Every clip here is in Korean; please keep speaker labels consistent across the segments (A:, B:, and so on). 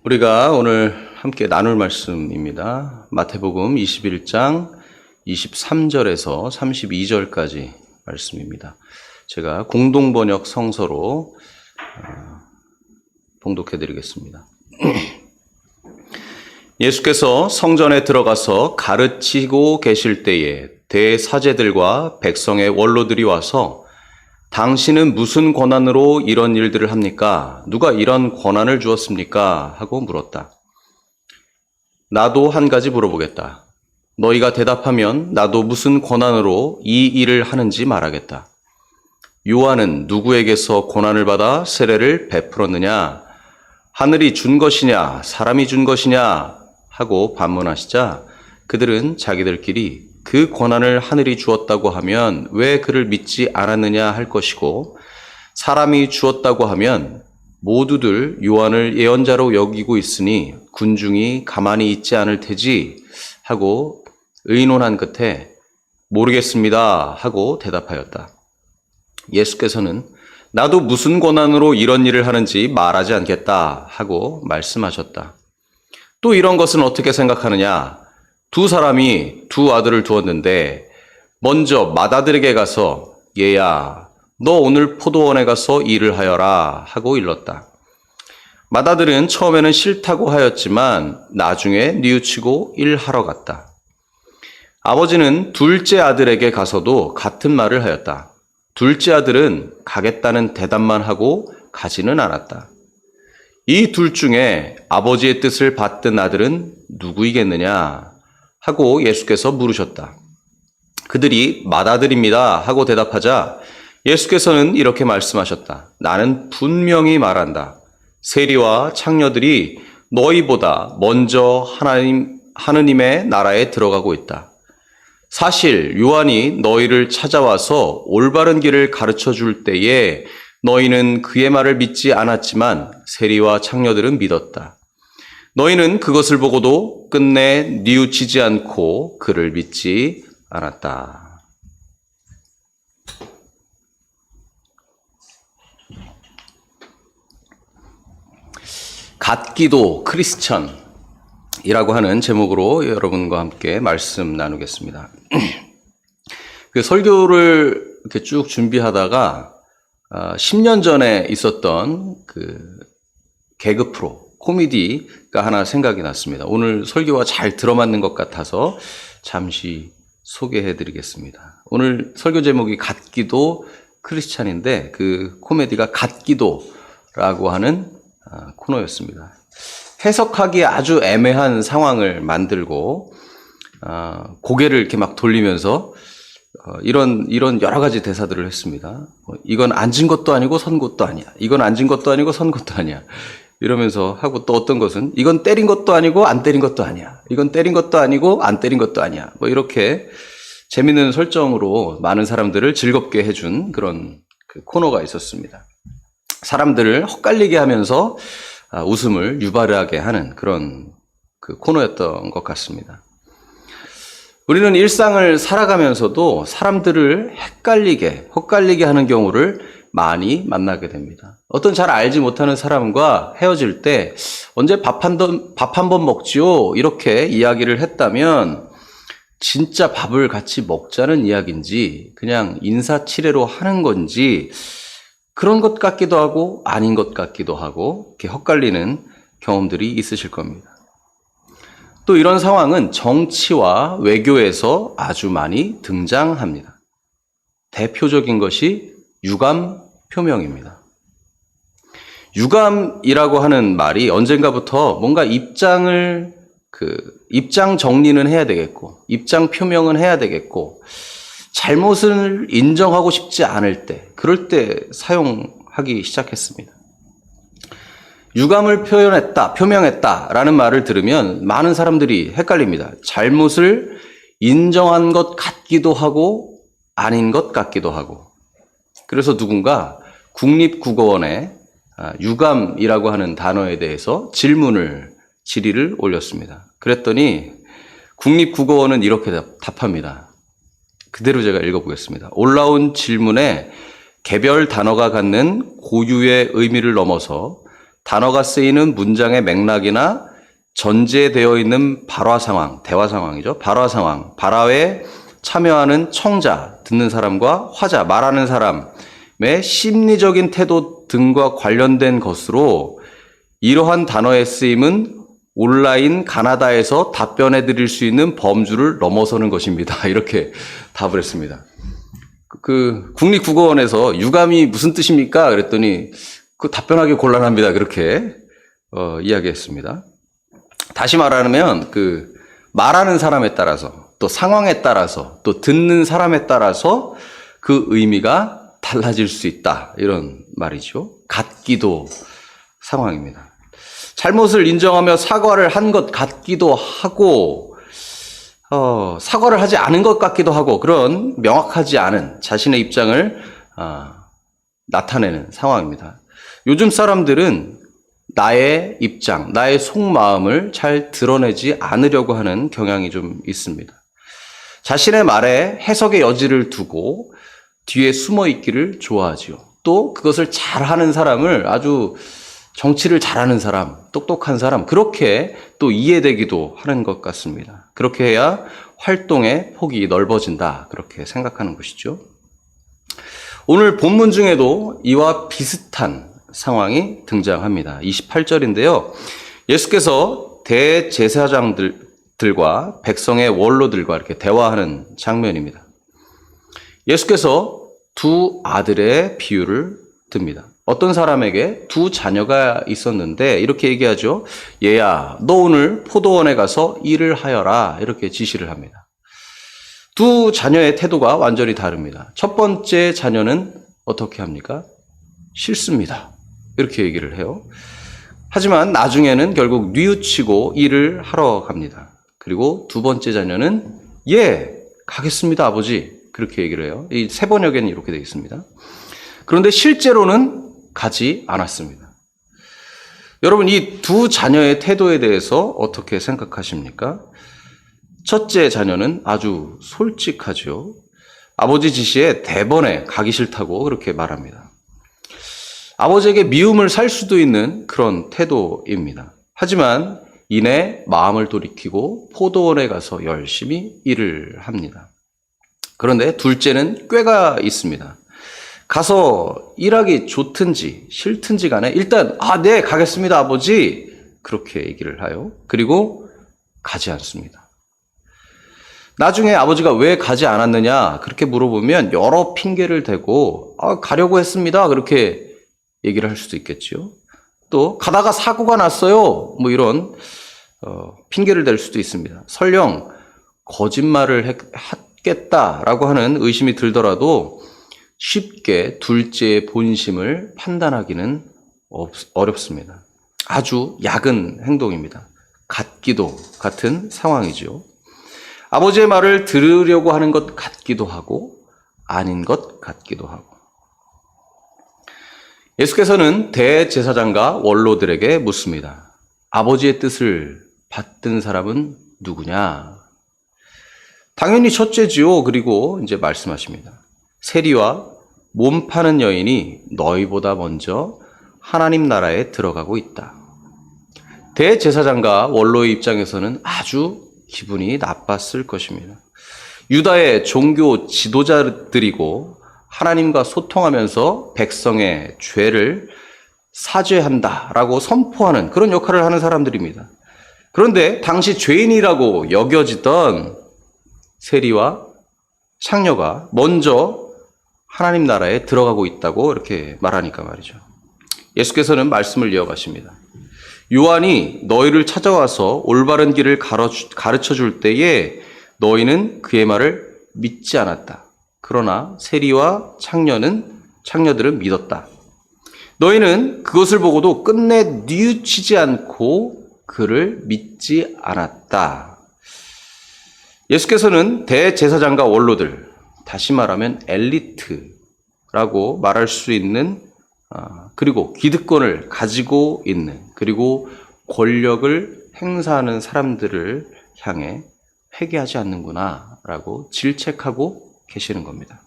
A: 우리가 오늘 함께 나눌 말씀입니다. 마태복음 21장 23절에서 32절까지 말씀입니다. 제가 공동번역 성서로 봉독해 드리겠습니다. 예수께서 성전에 들어가서 가르치고 계실 때에 대사제들과 백성의 원로들이 와서 당신은 무슨 권한으로 이런 일들을 합니까? 누가 이런 권한을 주었습니까? 하고 물었다. 나도 한 가지 물어보겠다. 너희가 대답하면 나도 무슨 권한으로 이 일을 하는지 말하겠다. 요한은 누구에게서 권한을 받아 세례를 베풀었느냐? 하늘이 준 것이냐? 사람이 준 것이냐? 하고 반문하시자 그들은 자기들끼리 그 권한을 하늘이 주었다고 하면 왜 그를 믿지 않았느냐 할 것이고 사람이 주었다고 하면 모두들 요한을 예언자로 여기고 있으니 군중이 가만히 있지 않을 테지 하고 의논한 끝에 모르겠습니다 하고 대답하였다. 예수께서는 나도 무슨 권한으로 이런 일을 하는지 말하지 않겠다 하고 말씀하셨다. 또 이런 것은 어떻게 생각하느냐? 두 사람이 두 아들을 두었는데 먼저 맏아들에게 가서 얘야 너 오늘 포도원에 가서 일을 하여라 하고 일렀다. 맏아들은 처음에는 싫다고 하였지만 나중에 뉘우치고 일하러 갔다. 아버지는 둘째 아들에게 가서도 같은 말을 하였다. 둘째 아들은 가겠다는 대답만 하고 가지는 않았다. 이 둘 중에 아버지의 뜻을 받든 아들은 누구이겠느냐 하고 예수께서 물으셨다. 그들이 맏아들입니다 하고 대답하자 예수께서는 이렇게 말씀하셨다. 나는 분명히 말한다. 세리와 창녀들이 너희보다 먼저 하느님의 나라에 들어가고 있다. 사실 요한이 너희를 찾아와서 올바른 길을 가르쳐 줄 때에 너희는 그의 말을 믿지 않았지만 세리와 창녀들은 믿었다. 너희는 그것을 보고도 끝내 뉘우치지 않고 그를 믿지 않았다. 갓기도 크리스천이라고 하는 제목으로 여러분과 함께 말씀 나누겠습니다. 그 설교를 이렇게 쭉 준비하다가 10년 전에 있었던 그 개그 프로 코미디가 하나 생각이 났습니다. 오늘 설교와 잘 들어맞는 것 같아서 잠시 소개해 드리겠습니다. 오늘 설교 제목이 갓기도 크리스찬인데 그 코미디가 갓기도라고 하는 코너였습니다. 해석하기 아주 애매한 상황을 만들고 고개를 이렇게 막 돌리면서 이런 여러 가지 대사들을 했습니다. 이건 앉은 것도 아니고 선 것도 아니야. 이건 앉은 것도 아니고 선 것도 아니야. 이러면서 하고 또 어떤 것은 이건 때린 것도 아니고 안 때린 것도 아니야. 이건 때린 것도 아니고 안 때린 것도 아니야. 뭐 이렇게 재밌는 설정으로 많은 사람들을 즐겁게 해준 그런 그 코너가 있었습니다. 사람들을 헛갈리게 하면서 웃음을 유발하게 하는 그런 그 코너였던 것 같습니다. 우리는 일상을 살아가면서도 사람들을 헛갈리게 하는 경우를 많이 만나게 됩니다. 어떤 잘 알지 못하는 사람과 헤어질 때 언제 밥 한 번 먹지요? 이렇게 이야기를 했다면 진짜 밥을 같이 먹자는 이야기인지 그냥 인사치레로 하는 건지 그런 것 같기도 하고 아닌 것 같기도 하고 이렇게 헛갈리는 경험들이 있으실 겁니다. 또 이런 상황은 정치와 외교에서 아주 많이 등장합니다. 대표적인 것이 유감 표명입니다. 유감이라고 하는 말이 언젠가부터 뭔가 입장 정리는 해야 되겠고, 입장 표명은 해야 되겠고, 잘못을 인정하고 싶지 않을 때, 그럴 때 사용하기 시작했습니다. 유감을 표명했다라는 말을 들으면 많은 사람들이 헷갈립니다. 잘못을 인정한 것 같기도 하고, 아닌 것 같기도 하고. 그래서 누군가 국립국어원에 유감이라고 하는 단어에 대해서 질의를 올렸습니다. 그랬더니 국립국어원은 이렇게 답합니다. 그대로 제가 읽어보겠습니다. 올라온 질문에 개별 단어가 갖는 고유의 의미를 넘어서 단어가 쓰이는 문장의 맥락이나 전제되어 있는 발화 상황, 대화 상황이죠. 발화 상황, 발화에 참여하는 청자, 듣는 사람과 화자, 말하는 사람의 심리적인 태도 등과 관련된 것으로 이러한 단어의 쓰임은 온라인 가나다에서 답변해 드릴 수 있는 범주를 넘어서는 것입니다. 이렇게 답을 했습니다. 국립국어원에서 유감이 무슨 뜻입니까? 그랬더니 그 답변하기 곤란합니다. 그렇게 이야기했습니다. 다시 말하면 말하는 사람에 따라서 또 상황에 따라서 또 듣는 사람에 따라서 그 의미가 달라질 수 있다. 이런 말이죠. 같기도 상황입니다. 잘못을 인정하며 사과를 한 것 같기도 하고 사과를 하지 않은 것 같기도 하고 그런 명확하지 않은 자신의 입장을 나타내는 상황입니다. 요즘 사람들은 나의 입장, 나의 속마음을 잘 드러내지 않으려고 하는 경향이 좀 있습니다. 자신의 말에 해석의 여지를 두고 뒤에 숨어 있기를 좋아하지요. 또 그것을 잘하는 사람을 아주 정치를 잘하는 사람, 똑똑한 사람, 그렇게 또 이해되기도 하는 것 같습니다. 그렇게 해야 활동의 폭이 넓어진다. 그렇게 생각하는 것이죠. 오늘 본문 중에도 이와 비슷한 상황이 등장합니다. 28절인데요. 예수께서 대제사장들과 백성의 원로들과 이렇게 대화하는 장면입니다. 예수께서 두 아들의 비유를 듭니다. 어떤 사람에게 두 자녀가 있었는데 이렇게 얘기하죠. 얘야, 너 오늘 포도원에 가서 일을 하여라. 이렇게 지시를 합니다. 두 자녀의 태도가 완전히 다릅니다. 첫 번째 자녀는 어떻게 합니까? 싫습니다. 이렇게 얘기를 해요. 하지만 나중에는 결국 뉘우치고 일을 하러 갑니다. 그리고 두 번째 자녀는 예, 가겠습니다, 아버지. 그렇게 얘기를 해요. 이 세 번역에는 이렇게 되어 있습니다. 그런데 실제로는 가지 않았습니다. 여러분, 이 두 자녀의 태도에 대해서 어떻게 생각하십니까? 첫째 자녀는 아주 솔직하죠. 아버지 지시에 대번에 가기 싫다고 그렇게 말합니다. 아버지에게 미움을 살 수도 있는 그런 태도입니다. 하지만 이내 마음을 돌이키고 포도원에 가서 열심히 일을 합니다. 그런데 둘째는 꾀가 있습니다. 가서 일하기 좋든지 싫든지 간에 일단 네, 가겠습니다, 아버지. 그렇게 얘기를 해요. 그리고 가지 않습니다. 나중에 아버지가 왜 가지 않았느냐 그렇게 물어보면 여러 핑계를 대고 가려고 했습니다. 그렇게 얘기를 할 수도 있겠죠. 또 가다가 사고가 났어요. 뭐 이런 핑계를 댈 수도 있습니다. 설령 거짓말을 했겠다라고 하는 의심이 들더라도 쉽게 둘째의 본심을 판단하기는 어렵습니다. 아주 약은 행동입니다. 같은 상황이죠. 아버지의 말을 들으려고 하는 것 같기도 하고 아닌 것 같기도 하고. 예수께서는 대제사장과 원로들에게 묻습니다. 아버지의 뜻을 받든 사람은 누구냐? 당연히 첫째지요. 그리고 이제 말씀하십니다. 세리와 몸 파는 여인이 너희보다 먼저 하나님 나라에 들어가고 있다. 대제사장과 원로의 입장에서는 아주 기분이 나빴을 것입니다. 유다의 종교 지도자들이고 하나님과 소통하면서 백성의 죄를 사죄한다라고 선포하는 그런 역할을 하는 사람들입니다. 그런데 당시 죄인이라고 여겨지던 세리와 창녀가 먼저 하나님 나라에 들어가고 있다고 이렇게 말하니까 말이죠. 예수께서는 말씀을 이어가십니다. 요한이 너희를 찾아와서 올바른 길을 가르쳐 줄 때에 너희는 그의 말을 믿지 않았다. 그러나 세리와 창녀들은 믿었다. 너희는 그것을 보고도 끝내 뉘우치지 않고 그를 믿지 않았다. 예수께서는 대제사장과 원로들, 다시 말하면 엘리트라고 말할 수 있는 그리고 기득권을 가지고 있는 그리고 권력을 행사하는 사람들을 향해 회개하지 않는구나 라고 질책하고 계시는 겁니다.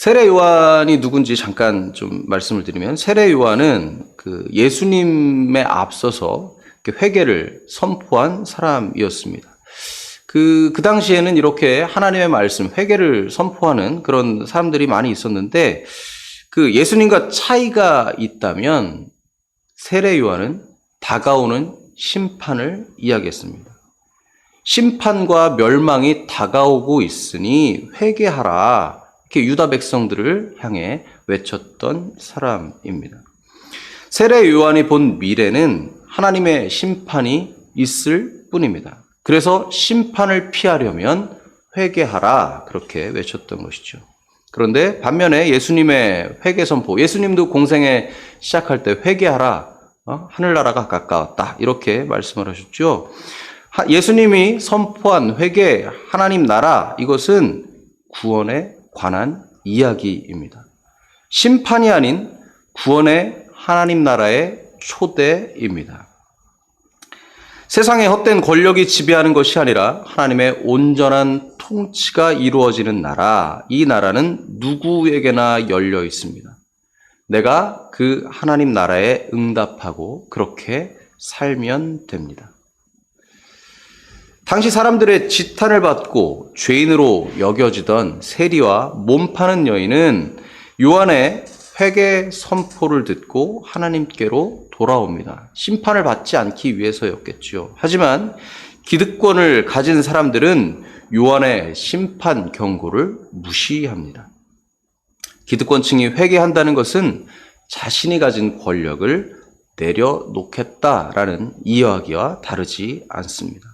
A: 세례 요한이 누군지 잠깐 좀 말씀을 드리면, 세례 요한은 그 예수님에 앞서서 회개를 선포한 사람이었습니다. 그 당시에는 이렇게 하나님의 말씀, 회개를 선포하는 그런 사람들이 많이 있었는데, 그 예수님과 차이가 있다면 세례 요한은 다가오는 심판을 이야기했습니다. 심판과 멸망이 다가오고 있으니 회개하라, 이렇게 유다 백성들을 향해 외쳤던 사람입니다. 세례 요한이 본 미래는 하나님의 심판이 있을 뿐입니다. 그래서 심판을 피하려면 회개하라, 그렇게 외쳤던 것이죠. 그런데 반면에 예수님의 회개 선포, 예수님도 공생에 시작할 때 회개하라, 하늘나라가 가까웠다, 이렇게 말씀을 하셨죠. 예수님이 선포한 회개, 하나님 나라, 이것은 구원에 관한 이야기입니다. 심판이 아닌 구원의 하나님 나라의 초대입니다. 세상의 헛된 권력이 지배하는 것이 아니라 하나님의 온전한 통치가 이루어지는 나라, 이 나라는 누구에게나 열려 있습니다. 내가 그 하나님 나라에 응답하고 그렇게 살면 됩니다. 당시 사람들의 지탄을 받고 죄인으로 여겨지던 세리와 몸 파는 여인은 요한의 회개 선포를 듣고 하나님께로 돌아옵니다. 심판을 받지 않기 위해서였겠죠. 하지만 기득권을 가진 사람들은 요한의 심판 경고를 무시합니다. 기득권층이 회개한다는 것은 자신이 가진 권력을 내려놓겠다라는 이야기와 다르지 않습니다.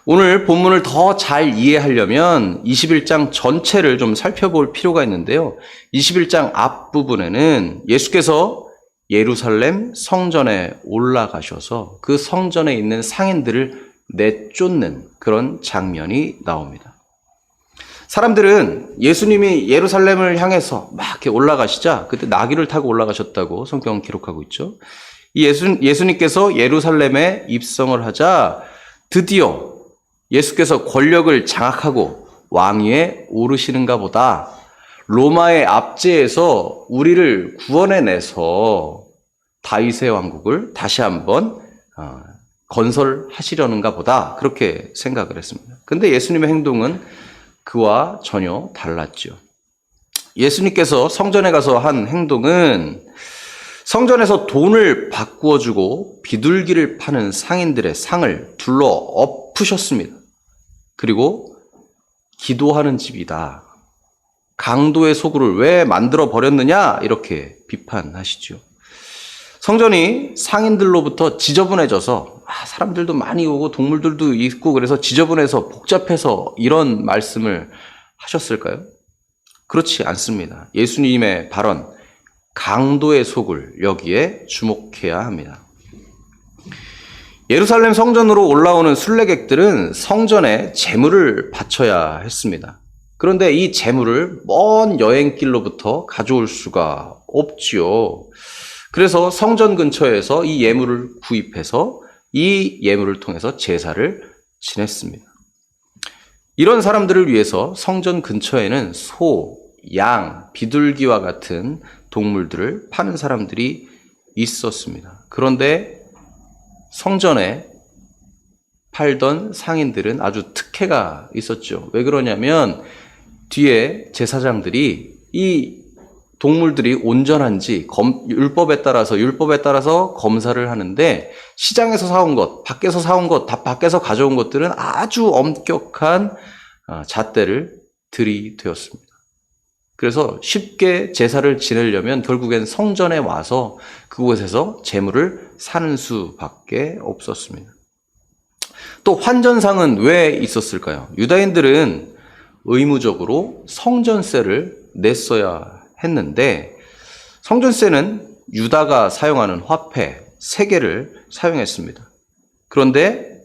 A: 오늘 본문을 더 잘 이해하려면 21장 전체를 좀 살펴볼 필요가 있는데요. 21장 앞부분에는 예수께서 예루살렘 성전에 올라가셔서 그 성전에 있는 상인들을 내쫓는 그런 장면이 나옵니다. 사람들은 예수님이 예루살렘을 향해서 막 이렇게 올라가시자 그때 나귀를 타고 올라가셨다고 성경은 기록하고 있죠. 이 예수님께서 예루살렘에 입성을 하자 드디어 예수께서 권력을 장악하고 왕위에 오르시는가 보다, 로마의 압제에서 우리를 구원해내서 다윗의 왕국을 다시 한번 건설하시려는가 보다, 그렇게 생각을 했습니다. 근데 예수님의 행동은 그와 전혀 달랐죠. 예수님께서 성전에 가서 한 행동은 성전에서 돈을 바꾸어주고 비둘기를 파는 상인들의 상을 둘러 엎으셨습니다. 그리고 기도하는 집이다, 강도의 소굴을 왜 만들어 버렸느냐, 이렇게 비판하시죠. 성전이 상인들로부터 지저분해져서 사람들도 많이 오고 동물들도 있고 그래서 지저분해서 복잡해서 이런 말씀을 하셨을까요? 그렇지 않습니다. 예수님의 발언, 강도의 소굴, 여기에 주목해야 합니다. 예루살렘 성전으로 올라오는 순례객들은 성전에 제물을 바쳐야 했습니다. 그런데 이 제물을 먼 여행길로부터 가져올 수가 없지요. 그래서 성전 근처에서 이 예물을 구입해서 이 예물을 통해서 제사를 지냈습니다. 이런 사람들을 위해서 성전 근처에는 소, 양, 비둘기와 같은 동물들을 파는 사람들이 있었습니다. 그런데 성전에 팔던 상인들은 아주 특혜가 있었죠. 왜 그러냐면 뒤에 제사장들이 이 동물들이 온전한지 율법에 따라서 검사를 하는데, 시장에서 사온 것, 밖에서 사온 것, 다 밖에서 가져온 것들은 아주 엄격한 잣대를 들이대었습니다. 그래서 쉽게 제사를 지내려면 결국엔 성전에 와서 그곳에서 제물을 사는 수밖에 없었습니다. 또 환전상은 왜 있었을까요? 유다인들은 의무적으로 성전세를 냈어야 했는데, 성전세는 유다가 사용하는 화폐 세계를 사용했습니다. 그런데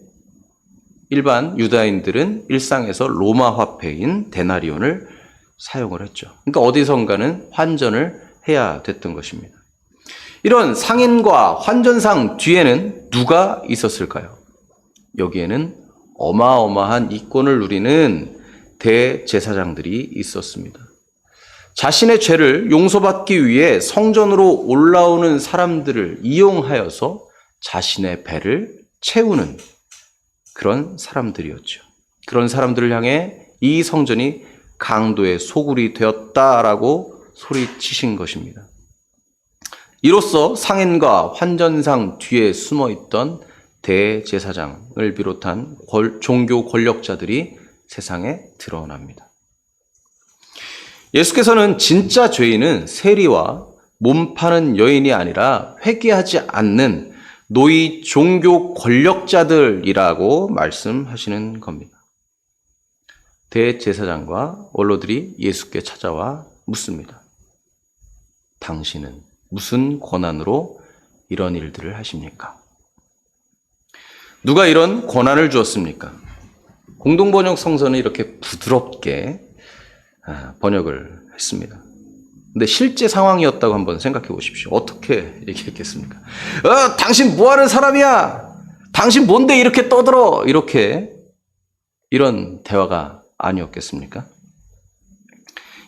A: 일반 유다인들은 일상에서 로마 화폐인 데나리온을 사용을 했죠. 그러니까 어디선가는 환전을 해야 됐던 것입니다. 이런 상인과 환전상 뒤에는 누가 있었을까요? 여기에는 어마어마한 이권을 누리는 대제사장들이 있었습니다. 자신의 죄를 용서받기 위해 성전으로 올라오는 사람들을 이용하여서 자신의 배를 채우는 그런 사람들이었죠. 그런 사람들을 향해 이 성전이 강도의 소굴이 되었다라고 소리치신 것입니다. 이로써 상인과 환전상 뒤에 숨어있던 대제사장을 비롯한 종교 권력자들이 세상에 드러납니다. 예수께서는 진짜 죄인은 세리와 몸 파는 여인이 아니라 회개하지 않는 노이 종교 권력자들이라고 말씀하시는 겁니다. 대제사장과 원로들이 예수께 찾아와 묻습니다. 당신은 무슨 권한으로 이런 일들을 하십니까? 누가 이런 권한을 주었습니까? 공동번역 성서는 이렇게 부드럽게 번역을 했습니다. 근데 실제 상황이었다고 한번 생각해 보십시오. 어떻게 얘기했겠습니까? 당신 뭐 하는 사람이야? 당신 뭔데 이렇게 떠들어? 이런 대화가 아니었겠습니까?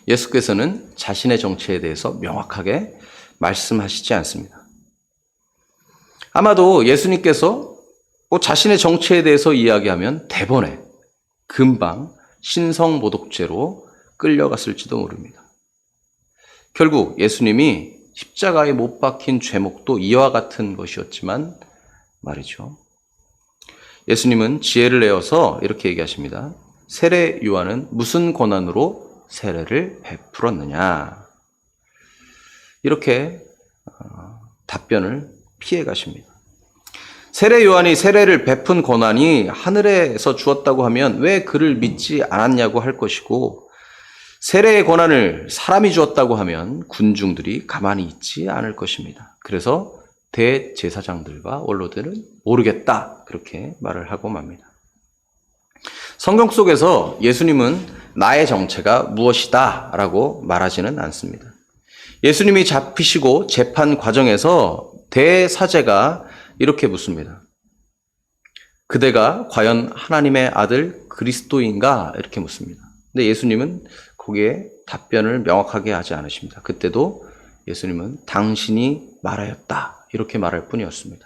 A: 예수께서는 자신의 정체에 대해서 명확하게 말씀하시지 않습니다. 아마도 예수님께서 자신의 정체에 대해서 이야기하면 대번에 금방 신성모독죄로 끌려갔을지도 모릅니다. 결국 예수님이 십자가에 못 박힌 죄목도 이와 같은 것이었지만 말이죠. 예수님은 지혜를 내어서 이렇게 얘기하십니다. 세례 요한은 무슨 권한으로 세례를 베풀었느냐? 이렇게 답변을 피해 가십니다. 세례 요한이 세례를 베푼 권한이 하늘에서 주었다고 하면 왜 그를 믿지 않았냐고 할 것이고, 세례의 권한을 사람이 주었다고 하면 군중들이 가만히 있지 않을 것입니다. 그래서 대제사장들과 원로들은 모르겠다, 그렇게 말을 하고 맙니다. 성경 속에서 예수님은 나의 정체가 무엇이다 라고 말하지는 않습니다. 예수님이 잡히시고 재판 과정에서 대사제가 이렇게 묻습니다. 그대가 과연 하나님의 아들 그리스도인가? 이렇게 묻습니다. 근데 예수님은 거기에 답변을 명확하게 하지 않으십니다. 그때도 예수님은 당신이 말하였다, 이렇게 말할 뿐이었습니다.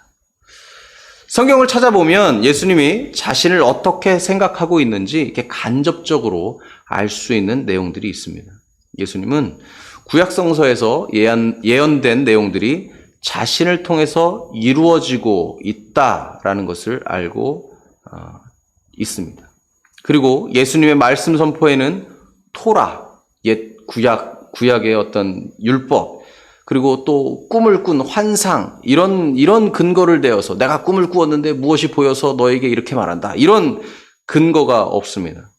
A: 성경을 찾아보면 예수님이 자신을 어떻게 생각하고 있는지 이렇게 간접적으로 알 수 있는 내용들이 있습니다. 예수님은 구약성서에서 예언된 내용들이 자신을 통해서 이루어지고 있다라는 것을 알고 있습니다. 그리고 예수님의 말씀 선포에는 토라, 옛 구약의 어떤 율법, 그리고 또 꿈을 꾼 환상, 이런 근거를 대어서 내가 꿈을 꾸었는데 무엇이 보여서 너에게 이렇게 말한다, 이런 근거가 없습니다.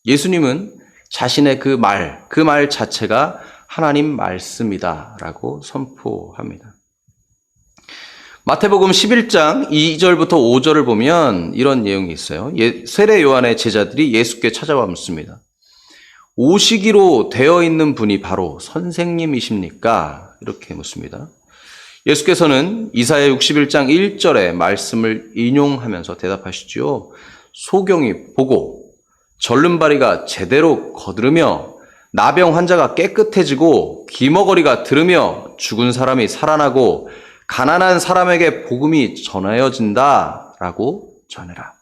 A: 예수님은 자신의 그 말 자체가 하나님 말씀이다라고 선포합니다. 마태복음 11장 2절부터 5절을 보면 이런 내용이 있어요. 세례 요한의 제자들이 예수께 찾아와 묻습니다. 오시기로 되어 있는 분이 바로 선생님이십니까? 이렇게 묻습니다. 예수께서는 이사야 61장 1절의 말씀을 인용하면서 대답하시죠. 소경이 보고 절름발이가 제대로 거두르며 나병 환자가 깨끗해지고 기머거리가 들으며 죽은 사람이 살아나고 가난한 사람에게 복음이 전하여진다라고 전해라.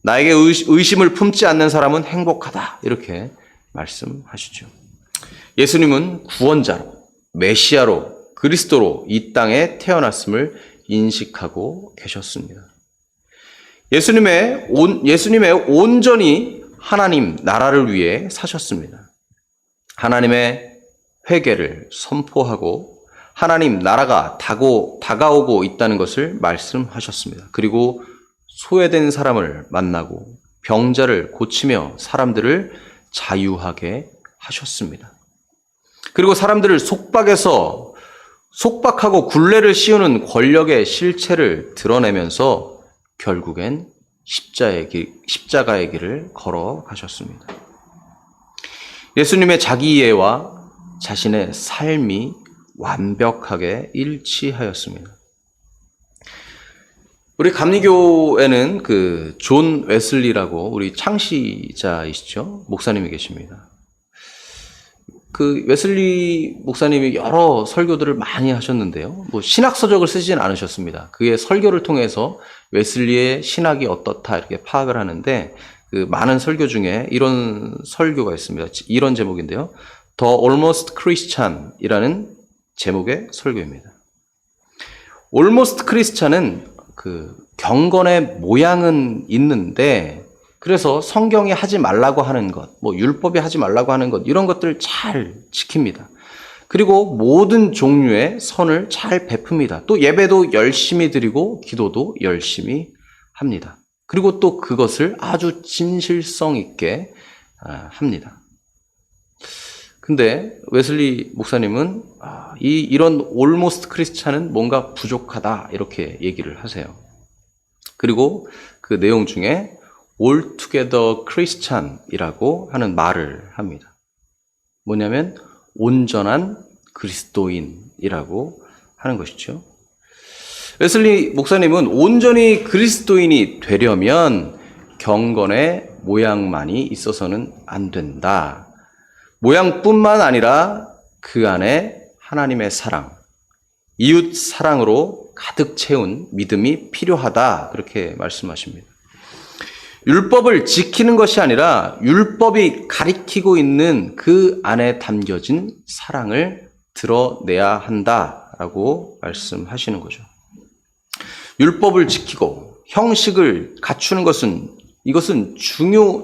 A: 나에게 의심을 품지 않는 사람은 행복하다, 이렇게 말씀하시죠. 예수님은 구원자로, 메시아로, 그리스도로 이 땅에 태어났음을 인식하고 계셨습니다. 예수님의 온전히 하나님 나라를 위해 사셨습니다. 하나님의 회개를 선포하고 하나님 나라가 다가오고 있다는 것을 말씀하셨습니다. 그리고 소외된 사람을 만나고 병자를 고치며 사람들을 자유하게 하셨습니다. 그리고 사람들을 속박하고 굴레를 씌우는 권력의 실체를 드러내면서 결국엔 십자가의 길을 걸어가셨습니다. 예수님의 자기 이해와 자신의 삶이 완벽하게 일치하였습니다. 우리 감리교에는 존 웨슬리라고 우리 창시자이시죠? 목사님이 계십니다. 그 웨슬리 목사님이 여러 설교들을 많이 하셨는데요. 뭐 신학서적을 쓰진 않으셨습니다. 그의 설교를 통해서 웨슬리의 신학이 어떻다 이렇게 파악을 하는데 그 많은 설교 중에 이런 설교가 있습니다. 이런 제목인데요. The Almost Christian이라는 제목의 설교입니다. Almost Christian은 그 경건의 모양은 있는데 그래서 성경이 하지 말라고 하는 것, 뭐 율법이 하지 말라고 하는 것 이런 것들을 잘 지킵니다. 그리고 모든 종류의 선을 잘 베풉니다. 또 예배도 열심히 드리고 기도도 열심히 합니다. 그리고 또 그것을 아주 진실성 있게 합니다. 근데 웨슬리 목사님은 이런 almost 크리스찬은 뭔가 부족하다 이렇게 얘기를 하세요. 그리고 그 내용 중에 altogether Christian이라고 하는 말을 합니다. 뭐냐면 온전한 그리스도인이라고 하는 것이죠. 웨슬리 목사님은 온전히 그리스도인이 되려면 경건의 모양만이 있어서는 안 된다. 모양뿐만 아니라 그 안에 하나님의 사랑, 이웃 사랑으로 가득 채운 믿음이 필요하다. 그렇게 말씀하십니다. 율법을 지키는 것이 아니라 율법이 가리키고 있는 그 안에 담겨진 사랑을 드러내야 한다라고 말씀하시는 거죠. 율법을 지키고 형식을 갖추는 이것은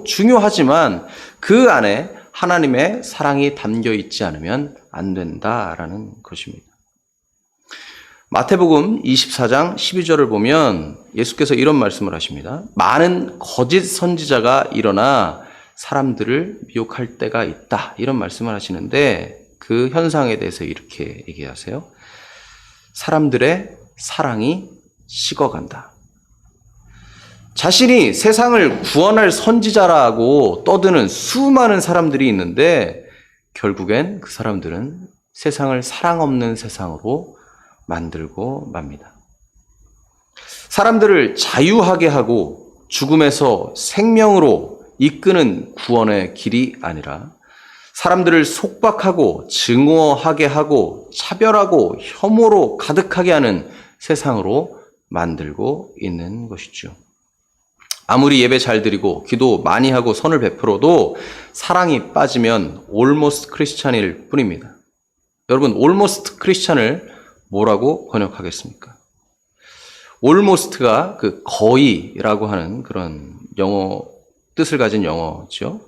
A: 중요하지만 그 안에 하나님의 사랑이 담겨 있지 않으면 안 된다라는 것입니다. 마태복음 24장 12절을 보면 예수께서 이런 말씀을 하십니다. 많은 거짓 선지자가 일어나 사람들을 미혹할 때가 있다. 이런 말씀을 하시는데 그 현상에 대해서 이렇게 얘기하세요. 사람들의 사랑이 식어간다. 자신이 세상을 구원할 선지자라고 떠드는 수많은 사람들이 있는데 결국엔 그 사람들은 세상을 사랑 없는 세상으로 만들고 맙니다. 사람들을 자유하게 하고 죽음에서 생명으로 이끄는 구원의 길이 아니라 사람들을 속박하고 증오하게 하고 차별하고 혐오로 가득하게 하는 세상으로 만들고 있는 것이죠. 아무리 예배 잘 드리고 기도 많이 하고 선을 베풀어도 사랑이 빠지면 almost 크리스찬일 뿐입니다. 여러분, almost 크리스찬을 뭐라고 번역하겠습니까? almost가 그 거의라고 하는 그런 영어 뜻을 가진 영어죠.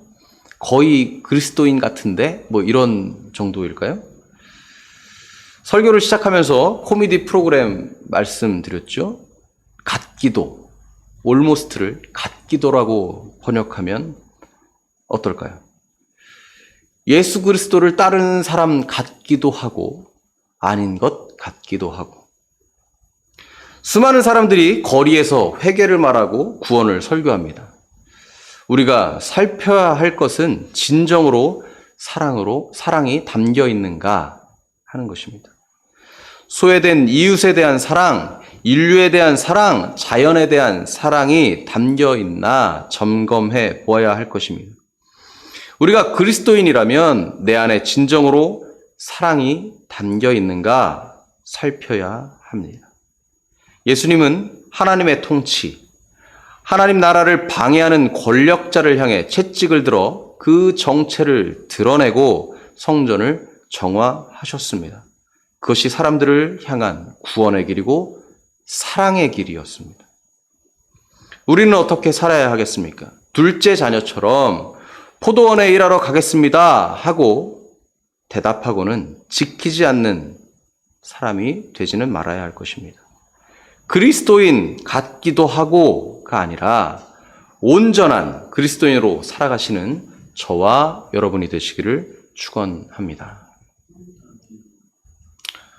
A: 거의 그리스도인 같은데 뭐 이런 정도일까요? 설교를 시작하면서 코미디 프로그램 말씀드렸죠. 갓기도, almost를 갓기도라고 번역하면 어떨까요? 예수 그리스도를 따르는 사람 같기도 하고 아닌 것 같기도 하고 수많은 사람들이 거리에서 회개를 말하고 구원을 설교합니다. 우리가 살펴야 할 것은 진정으로 사랑이 담겨 있는가 하는 것입니다. 소외된 이웃에 대한 사랑, 인류에 대한 사랑, 자연에 대한 사랑이 담겨 있나 점검해 보아야 할 것입니다. 우리가 그리스도인이라면 내 안에 진정으로 사랑이 담겨 있는가 살펴야 합니다. 예수님은 하나님의 통치, 하나님 나라를 방해하는 권력자를 향해 채찍을 들어 그 정체를 드러내고 성전을 정화하셨습니다. 그것이 사람들을 향한 구원의 길이고 사랑의 길이었습니다. 우리는 어떻게 살아야 하겠습니까? 둘째 자녀처럼 포도원에 일하러 가겠습니다 하고 대답하고는 지키지 않는 사람이 되지는 말아야 할 것입니다. 그리스도인 같기도 하고가 아니라 온전한 그리스도인으로 살아가시는 저와 여러분이 되시기를 축원합니다.